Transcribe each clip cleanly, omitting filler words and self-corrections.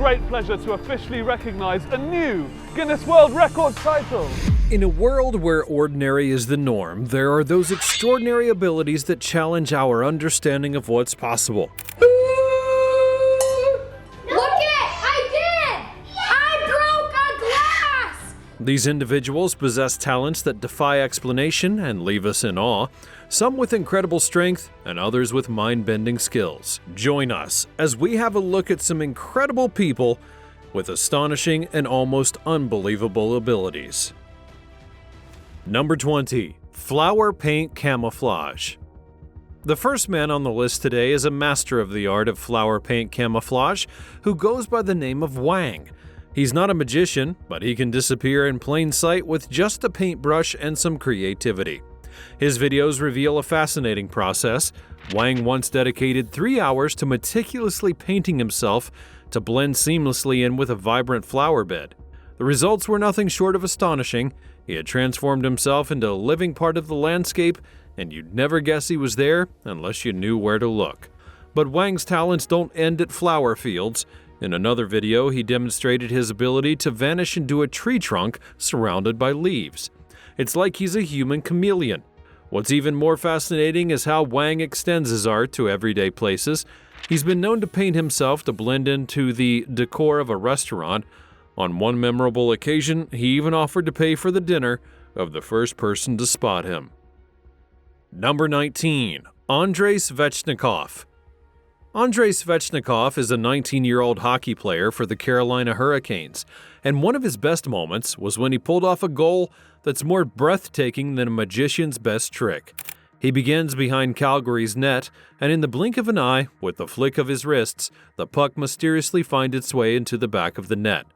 great pleasure to officially recognize a new Guinness World Records title. In a world where ordinary is the norm, there are those extraordinary abilities that challenge our understanding of what's possible. These individuals possess talents that defy explanation and leave us in awe, some with incredible strength and others with mind-bending skills. Join us as we have a look at some incredible people with astonishing and almost unbelievable abilities. Number 20. Flower Paint Camouflage. The first man on the list today is a master of the art of flower paint camouflage who goes by the name of Wang. He's not a magician, but he can disappear in plain sight with just a paintbrush and some creativity. His videos reveal a fascinating process. Wang once dedicated 3 hours to meticulously painting himself to blend seamlessly in with a vibrant flower bed. The results were nothing short of astonishing. He had transformed himself into a living part of the landscape, and you'd never guess he was there unless you knew where to look. But Wang's talents don't end at flower fields. In another video, he demonstrated his ability to vanish into a tree trunk surrounded by leaves. It's like he's a human chameleon. What's even more fascinating is how Wang extends his art to everyday places. He's been known to paint himself to blend into the decor of a restaurant. On one memorable occasion, he even offered to pay for the dinner of the first person to spot him. Number 19. Andrei Svechnikov. Andrei Svechnikov is a 19-year-old hockey player for the Carolina Hurricanes, and one of his best moments was when he pulled off a goal that's more breathtaking than a magician's best trick. He begins behind Calgary's net, and in the blink of an eye, with the flick of his wrists, the puck mysteriously finds its way into the back of the net.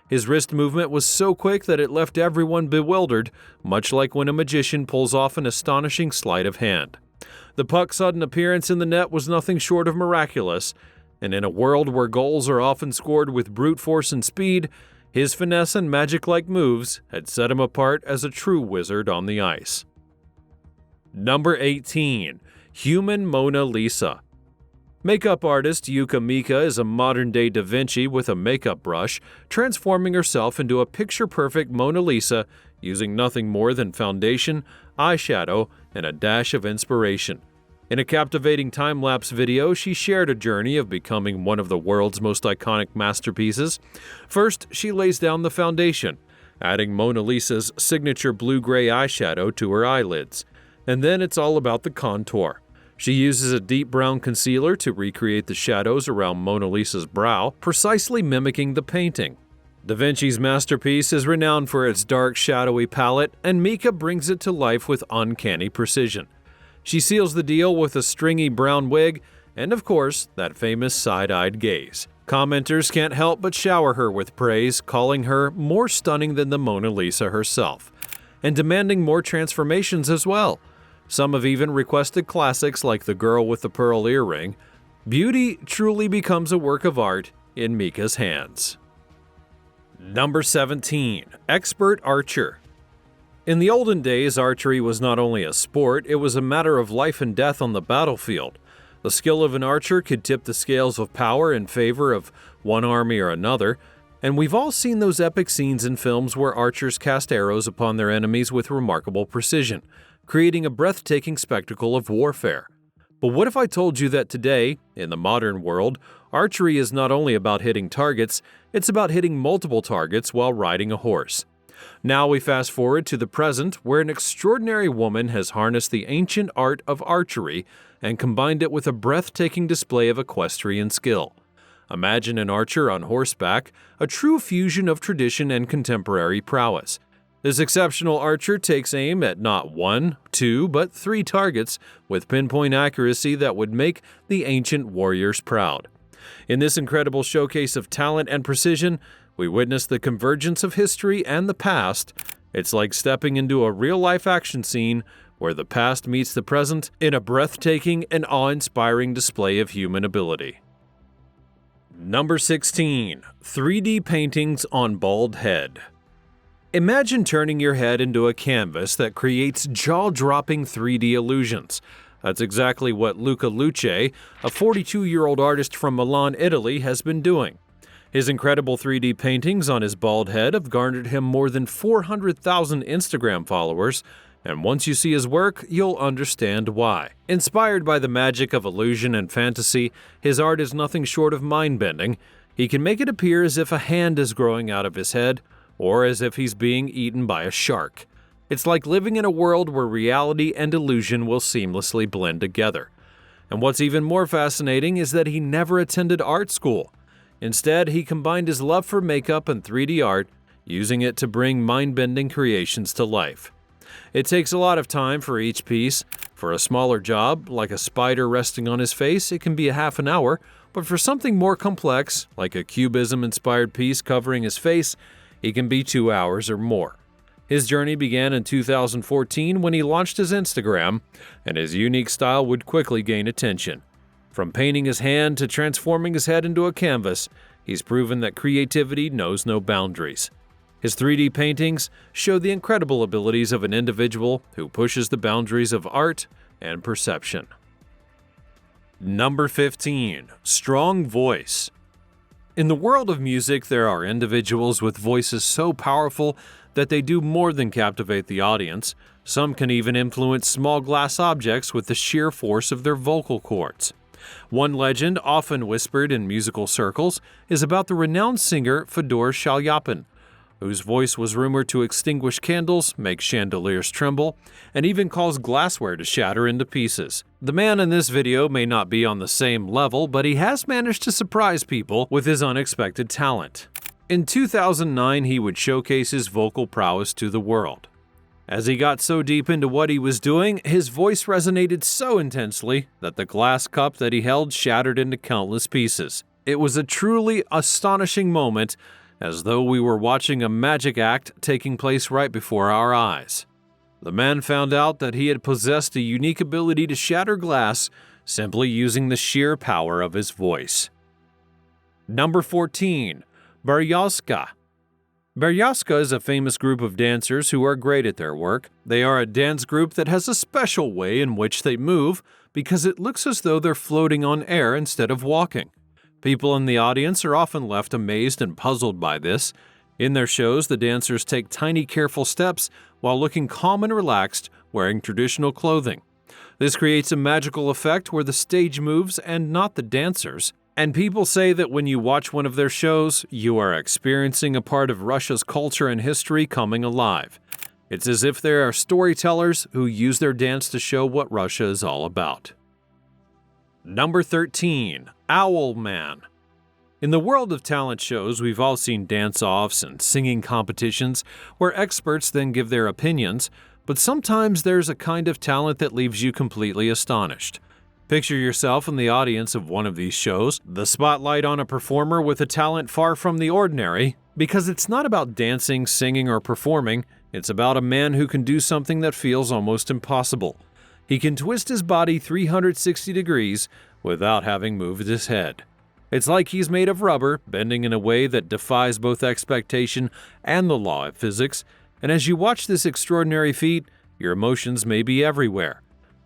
His wrist movement was so quick that it left everyone bewildered, much like when a magician pulls off an astonishing sleight of hand. The puck's sudden appearance in the net was nothing short of miraculous, and in a world where goals are often scored with brute force and speed, his finesse and magic-like moves had set him apart as a true wizard on the ice. Number 18. Human Mona Lisa. Makeup artist Yuka Mika is a modern-day Da Vinci with a makeup brush, transforming herself into a picture-perfect Mona Lisa using nothing more than foundation, eyeshadow, and a dash of inspiration. In a captivating time-lapse video, she shared a journey of becoming one of the world's most iconic masterpieces. First, she lays down the foundation, adding Mona Lisa's signature blue-gray eyeshadow to her eyelids. And then it's all about the contour. She uses a deep brown concealer to recreate the shadows around Mona Lisa's brow, precisely mimicking the painting. Da Vinci's masterpiece is renowned for its dark, shadowy palette, and Mika brings it to life with uncanny precision. She seals the deal with a stringy brown wig and, of course, that famous side-eyed gaze. Commenters can't help but shower her with praise, calling her more stunning than the Mona Lisa herself, and demanding more transformations as well. Some have even requested classics like the girl with the pearl earring. Beauty truly becomes a work of art in Mika's hands. Number 17. Expert Archer. In the olden days, archery was not only a sport, it was a matter of life and death on the battlefield. The skill of an archer could tip the scales of power in favor of one army or another, and we've all seen those epic scenes in films where archers cast arrows upon their enemies with remarkable precision, creating a breathtaking spectacle of warfare. But what if I told you that today, in the modern world, archery is not only about hitting targets, it's about hitting multiple targets while riding a horse. Now we fast forward to the present, where an extraordinary woman has harnessed the ancient art of archery and combined it with a breathtaking display of equestrian skill. Imagine an archer on horseback, a true fusion of tradition and contemporary prowess. This exceptional archer takes aim at not 1, 2, but 3 targets with pinpoint accuracy that would make the ancient warriors proud. In this incredible showcase of talent and precision, we witness the convergence of history and the past. It's like stepping into a real-life action scene where the past meets the present in a breathtaking and awe-inspiring display of human ability. Number 16. 3D Paintings on Bald Head. Imagine turning your head into a canvas that creates jaw-dropping 3D illusions. That's exactly what Luca Luce, a 42-year-old artist from Milan, Italy, has been doing. His incredible 3D paintings on his bald head have garnered him more than 400,000 Instagram followers, and once you see his work, you'll understand why. Inspired by the magic of illusion and fantasy, his art is nothing short of mind-bending. He can make it appear as if a hand is growing out of his head, or as if he's being eaten by a shark. It's like living in a world where reality and illusion will seamlessly blend together. And what's even more fascinating is that he never attended art school. Instead, he combined his love for makeup and 3D art, using it to bring mind-bending creations to life. It takes a lot of time for each piece. For a smaller job, like a spider resting on his face, it can be a half an hour, but for something more complex, like a cubism-inspired piece covering his face, it can be 2 hours or more. His journey began in 2014 when he launched his Instagram, and his unique style would quickly gain attention. From painting his hand to transforming his head into a canvas, he's proven that creativity knows no boundaries. His 3D paintings show the incredible abilities of an individual who pushes the boundaries of art and perception. Number 15. Strong voice. In the world of music, there are individuals with voices so powerful that they do more than captivate the audience. Some can even influence small glass objects with the sheer force of their vocal cords. One legend, often whispered in musical circles, is about the renowned singer Fedor Shalyapin, whose voice was rumored to extinguish candles, make chandeliers tremble, and even cause glassware to shatter into pieces. The man in this video may not be on the same level, but he has managed to surprise people with his unexpected talent. In 2009, he would showcase his vocal prowess to the world. As he got so deep into what he was doing, his voice resonated so intensely that the glass cup that he held shattered into countless pieces. It was a truly astonishing moment, as though we were watching a magic act taking place right before our eyes. The man found out that he had possessed a unique ability to shatter glass simply using the sheer power of his voice. Number 14. Berezka. Berezka is a famous group of dancers who are great at their work. They are a dance group that has a special way in which they move because it looks as though they're floating on air instead of walking. People in the audience are often left amazed and puzzled by this. In their shows, the dancers take tiny, careful steps while looking calm and relaxed, wearing traditional clothing. This creates a magical effect where the stage moves and not the dancers. And people say that when you watch one of their shows, you are experiencing a part of Russia's culture and history coming alive. It's as if there are storytellers who use their dance to show what Russia is all about. Number 13. Owl Man. In the world of talent shows, we've all seen dance-offs and singing competitions where experts then give their opinions, but sometimes there's a kind of talent that leaves you completely astonished. Picture yourself in the audience of one of these shows, the spotlight on a performer with a talent far from the ordinary, because it's not about dancing, singing, or performing, it's about a man who can do something that feels almost impossible. He can twist his body 360 degrees without having moved his head. It's like he's made of rubber, bending in a way that defies both expectation and the law of physics, and as you watch this extraordinary feat, your emotions may be everywhere.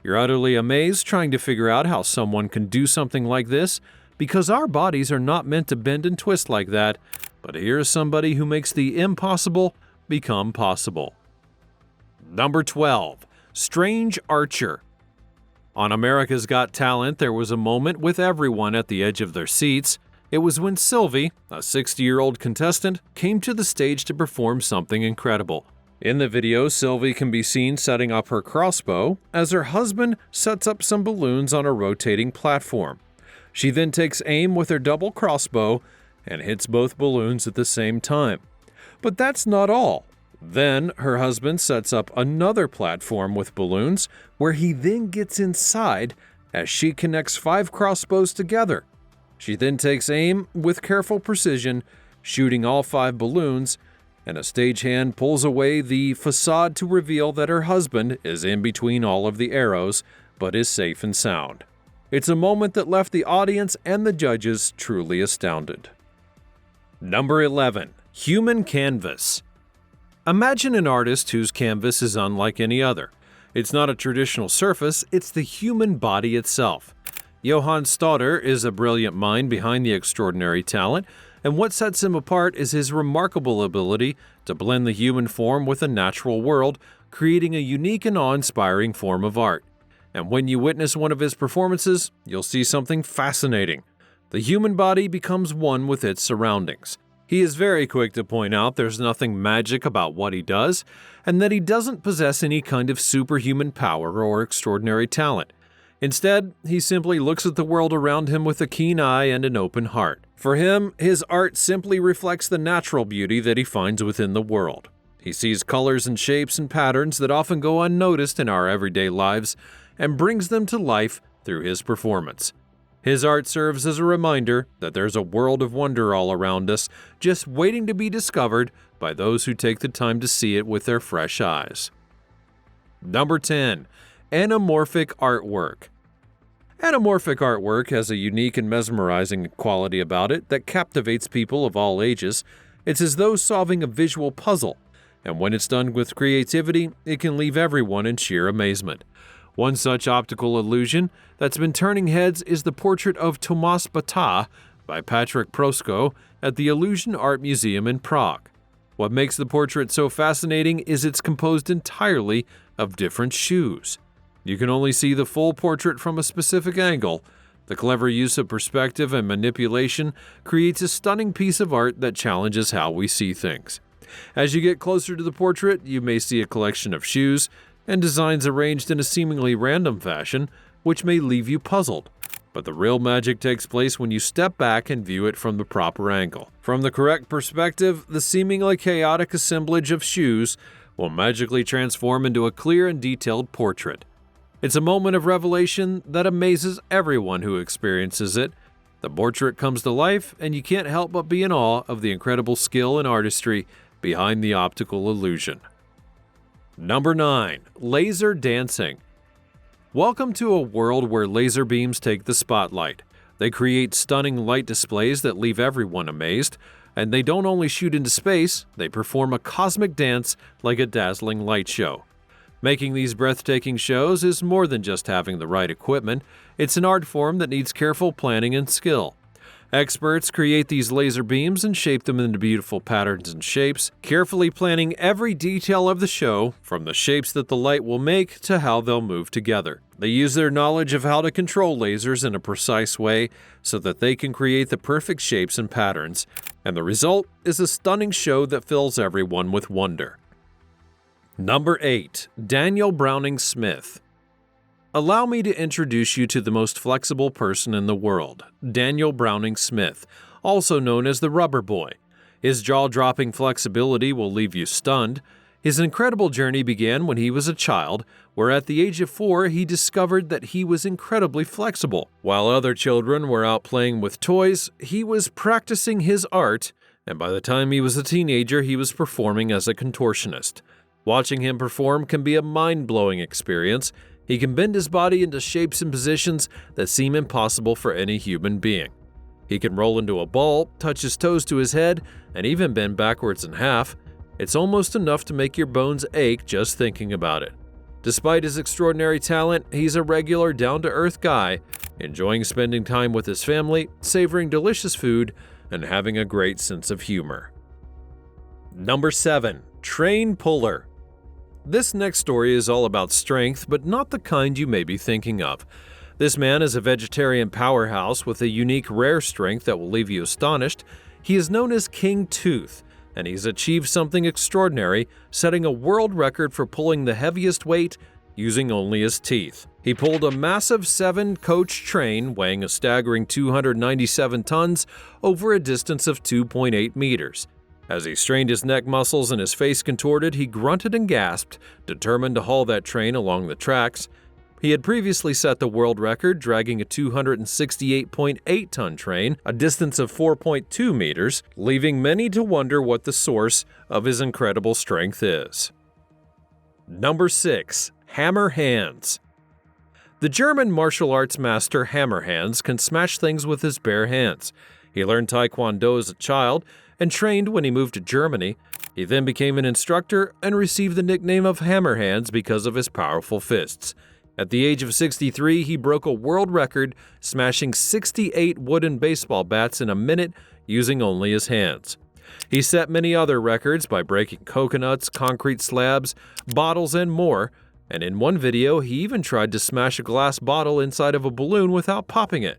You're utterly amazed trying to figure out how someone can do something like this, because our bodies are not meant to bend and twist like that, but here's somebody who makes the impossible become possible. Number 12. Strange Archer. On America's Got Talent, there was a moment with everyone at the edge of their seats. It was when Sylvie, a 60-year-old contestant, came to the stage to perform something incredible. In the video, Sylvie can be seen setting up her crossbow as her husband sets up some balloons on a rotating platform. She then takes aim with her double crossbow and hits both balloons at the same time. But that's not all. Then her husband sets up another platform with balloons where he then gets inside as she connects 5 crossbows together. She then takes aim with careful precision, shooting all 5 balloons, and a stagehand pulls away the facade to reveal that her husband is in between all of the arrows, but is safe and sound. It's a moment that left the audience and the judges truly astounded. Number 11. Human Canvas. Imagine an artist whose canvas is unlike any other. It's not a traditional surface, it's the human body itself. Johann Stauder is a brilliant mind behind the extraordinary talent, and what sets him apart is his remarkable ability to blend the human form with the natural world, creating a unique and awe-inspiring form of art. And when you witness one of his performances, you'll see something fascinating. The human body becomes one with its surroundings. He is very quick to point out there's nothing magic about what he does, and that he doesn't possess any kind of superhuman power or extraordinary talent. Instead, he simply looks at the world around him with a keen eye and an open heart. For him, his art simply reflects the natural beauty that he finds within the world. He sees colors and shapes and patterns that often go unnoticed in our everyday lives and brings them to life through his performance. His art serves as a reminder that there's a world of wonder all around us, just waiting to be discovered by those who take the time to see it with their fresh eyes. Number 10. Anamorphic artwork. Anamorphic artwork has a unique and mesmerizing quality about it that captivates people of all ages. It's as though solving a visual puzzle, and when it's done with creativity, it can leave everyone in sheer amazement. One such optical illusion that's been turning heads is the portrait of Tomas Bata by Patrick Prosko at the Illusion Art Museum in Prague. What makes the portrait so fascinating is it's composed entirely of different shoes. You can only see the full portrait from a specific angle. The clever use of perspective and manipulation creates a stunning piece of art that challenges how we see things. As you get closer to the portrait, you may see a collection of shoes and designs arranged in a seemingly random fashion, which may leave you puzzled. But the real magic takes place when you step back and view it from the proper angle. From the correct perspective, the seemingly chaotic assemblage of shoes will magically transform into a clear and detailed portrait. It's a moment of revelation that amazes everyone who experiences it. The portrait comes to life, and you can't help but be in awe of the incredible skill and artistry behind the optical illusion. Number 9. Laser dancing. Welcome to a world where laser beams take the spotlight. They create stunning light displays that leave everyone amazed, and they don't only shoot into space, they perform a cosmic dance like a dazzling light show. Making these breathtaking shows is more than just having the right equipment. It's an art form that needs careful planning and skill. Experts create these laser beams and shape them into beautiful patterns and shapes, carefully planning every detail of the show, from the shapes that the light will make to how they'll move together. They use their knowledge of how to control lasers in a precise way so that they can create the perfect shapes and patterns, and the result is a stunning show that fills everyone with wonder. Number 8. Daniel Browning Smith. Allow me to introduce you to the most flexible person in the world, Daniel Browning Smith, also known as the Rubber Boy. His jaw-dropping flexibility will leave you stunned. His incredible journey began when he was a child, where at the age of 4 he discovered that he was incredibly flexible. While other children were out playing with toys, he was practicing his art, and by the time he was a teenager he was performing as a contortionist. Watching him perform can be a mind-blowing experience. He can bend his body into shapes and positions that seem impossible for any human being. He can roll into a ball, touch his toes to his head, and even bend backwards in half. It's almost enough to make your bones ache just thinking about it. Despite his extraordinary talent, he's a regular, down-to-earth guy, enjoying spending time with his family, savoring delicious food, and having a great sense of humor. Number 7. Train Puller. This next story is all about strength, but not the kind you may be thinking of. This man is a vegetarian powerhouse with a unique rare strength that will leave you astonished. He is known as King Tooth, and he's achieved something extraordinary, setting a world record for pulling the heaviest weight using only his teeth. He pulled a massive 7-coach train weighing a staggering 297 tons over a distance of 2.8 meters. As he strained his neck muscles and his face contorted, he grunted and gasped, determined to haul that train along the tracks. He had previously set the world record, dragging a 268.8-ton train, a distance of 4.2 meters, leaving many to wonder what the source of his incredible strength is. Number 6. Hammer Hands. The German martial arts master Hammer Hands can smash things with his bare hands. He learned Taekwondo as a child and trained when he moved to Germany. He then became an instructor and received the nickname of Hammer Hands because of his powerful fists. At the age of 63, he broke a world record, smashing 68 wooden baseball bats in a minute using only his hands. He set many other records by breaking coconuts, concrete slabs, bottles, and more, and in one video, he even tried to smash a glass bottle inside of a balloon without popping it.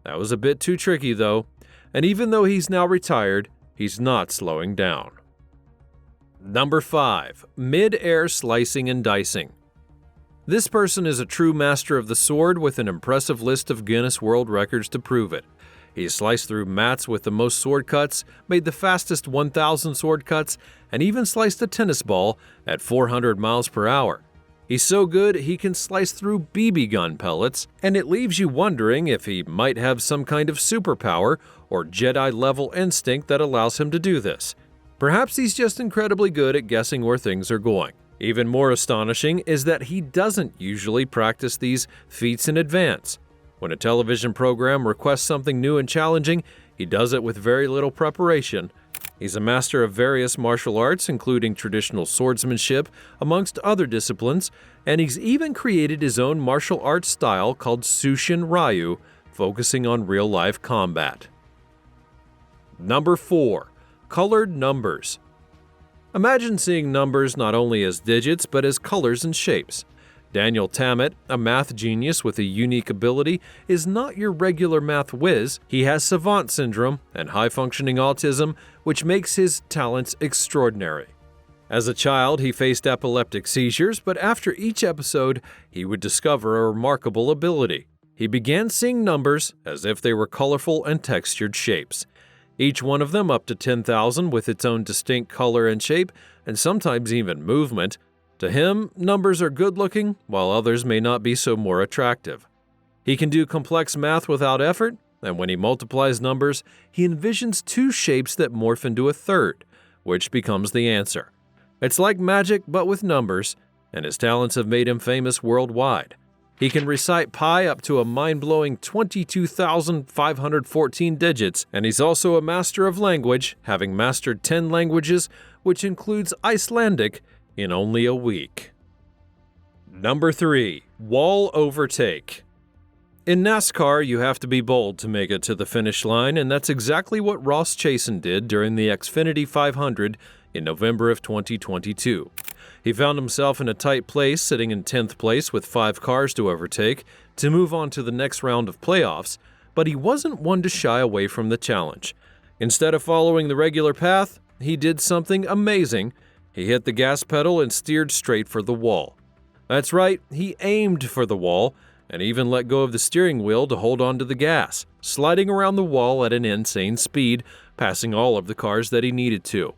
That was a bit too tricky, though, and even though he's now retired, he's not slowing down. Number 5. Mid-air slicing and dicing. This person is a true master of the sword with an impressive list of Guinness World Records to prove it. He sliced through mats with the most sword cuts, made the fastest 1,000 sword cuts, and even sliced a tennis ball at 400 miles per hour. He's so good he can slice through BB gun pellets, and it leaves you wondering if he might have some kind of superpower or Jedi-level instinct that allows him to do this. Perhaps he's just incredibly good at guessing where things are going. Even more astonishing is that he doesn't usually practice these feats in advance. When a television program requests something new and challenging, he does it with very little preparation. He's a master of various martial arts, including traditional swordsmanship, amongst other disciplines, and he's even created his own martial arts style called Sushin Ryu, focusing on real-life combat. Number 4. Colored numbers. Imagine seeing numbers not only as digits, but as colors and shapes. Daniel Tammet, a math genius with a unique ability, is not your regular math whiz. He has savant syndrome and high-functioning autism, which makes his talents extraordinary. As a child, he faced epileptic seizures, but after each episode, he would discover a remarkable ability. He began seeing numbers as if they were colorful and textured shapes. Each one of them up to 10,000 with its own distinct color and shape, and sometimes even movement. To him, numbers are good-looking, while others may not be so more attractive. He can do complex math without effort, and when he multiplies numbers, he envisions two shapes that morph into a third, which becomes the answer. It's like magic, but with numbers, and his talents have made him famous worldwide. He can recite pi up to a mind-blowing 22,514 digits, and he's also a master of language, having mastered 10 languages, which includes Icelandic, in only a week. Number 3. Wall overtake. In NASCAR, you have to be bold to make it to the finish line, and that's exactly what Ross Chasen did during the Xfinity 500 in November of 2022. He found himself in a tight place, sitting in 10th place with 5 cars to overtake to move on to the next round of playoffs, but he wasn't one to shy away from the challenge. Instead of following the regular path, he did something amazing. He hit the gas pedal and steered straight for the wall. That's right, he aimed for the wall and even let go of the steering wheel to hold on to the gas, sliding around the wall at an insane speed, passing all of the cars that he needed to.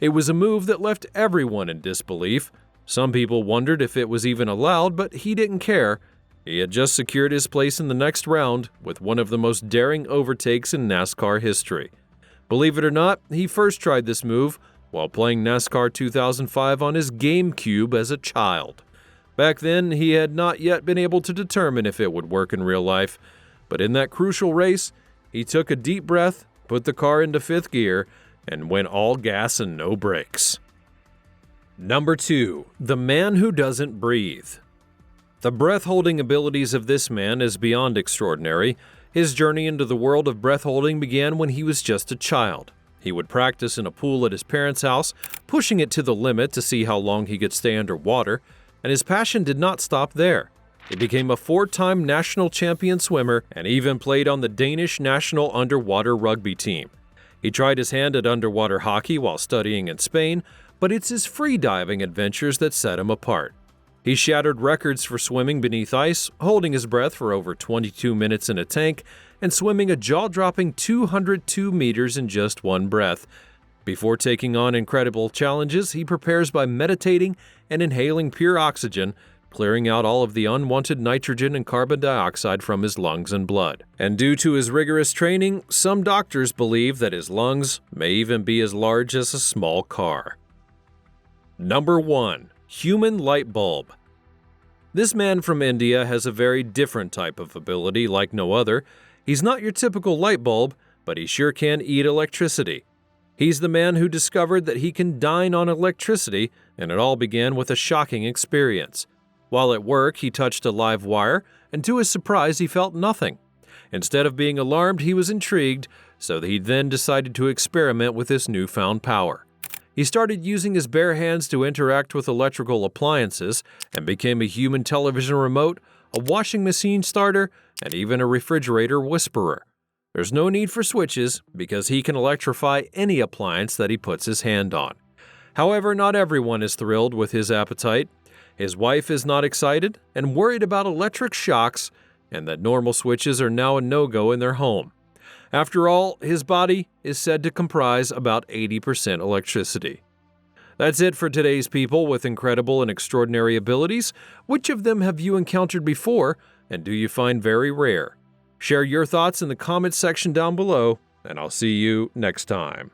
It was a move that left everyone in disbelief. Some people wondered if it was even allowed, but he didn't care. He had just secured his place in the next round with one of the most daring overtakes in NASCAR history. Believe it or not, he first tried this move while playing NASCAR 2005 on his GameCube as a child. Back then, he had not yet been able to determine if it would work in real life, but in that crucial race, he took a deep breath, put the car into 5th gear, and went all gas and no brakes. Number 2. The man who doesn't breathe. The breath-holding abilities of this man is beyond extraordinary. His journey into the world of breath-holding began when he was just a child. He would practice in a pool at his parents' house, pushing it to the limit to see how long he could stay underwater, and his passion did not stop there. He became a 4-time national champion swimmer and even played on the Danish national underwater rugby team. He tried his hand at underwater hockey while studying in Spain, but it's his free-diving adventures that set him apart. He shattered records for swimming beneath ice, holding his breath for over 22 minutes in a tank, and swimming a jaw-dropping 202 meters in just one breath. Before taking on incredible challenges, he prepares by meditating and inhaling pure oxygen, clearing out all of the unwanted nitrogen and carbon dioxide from his lungs and blood. And due to his rigorous training, some doctors believe that his lungs may even be as large as a small car. Number 1. Human light bulb. This man from India has a very different type of ability like no other. He's not your typical light bulb, but he sure can eat electricity. He's the man who discovered that he can dine on electricity, and it all began with a shocking experience. While at work, he touched a live wire, and to his surprise, he felt nothing. Instead of being alarmed, he was intrigued, so he then decided to experiment with this newfound power. He started using his bare hands to interact with electrical appliances and became a human television remote, a washing machine starter, and even a refrigerator whisperer. There's no need for switches because he can electrify any appliance that he puts his hand on. However, not everyone is thrilled with his appetite. His wife is not excited and worried about electric shocks and that normal switches are now a no-go in their home. After all, his body is said to comprise about 80% electricity. That's it for today's people with incredible and extraordinary abilities. Which of them have you encountered before, and do you find very rare? Share your thoughts in the comments section down below, and I'll see you next time.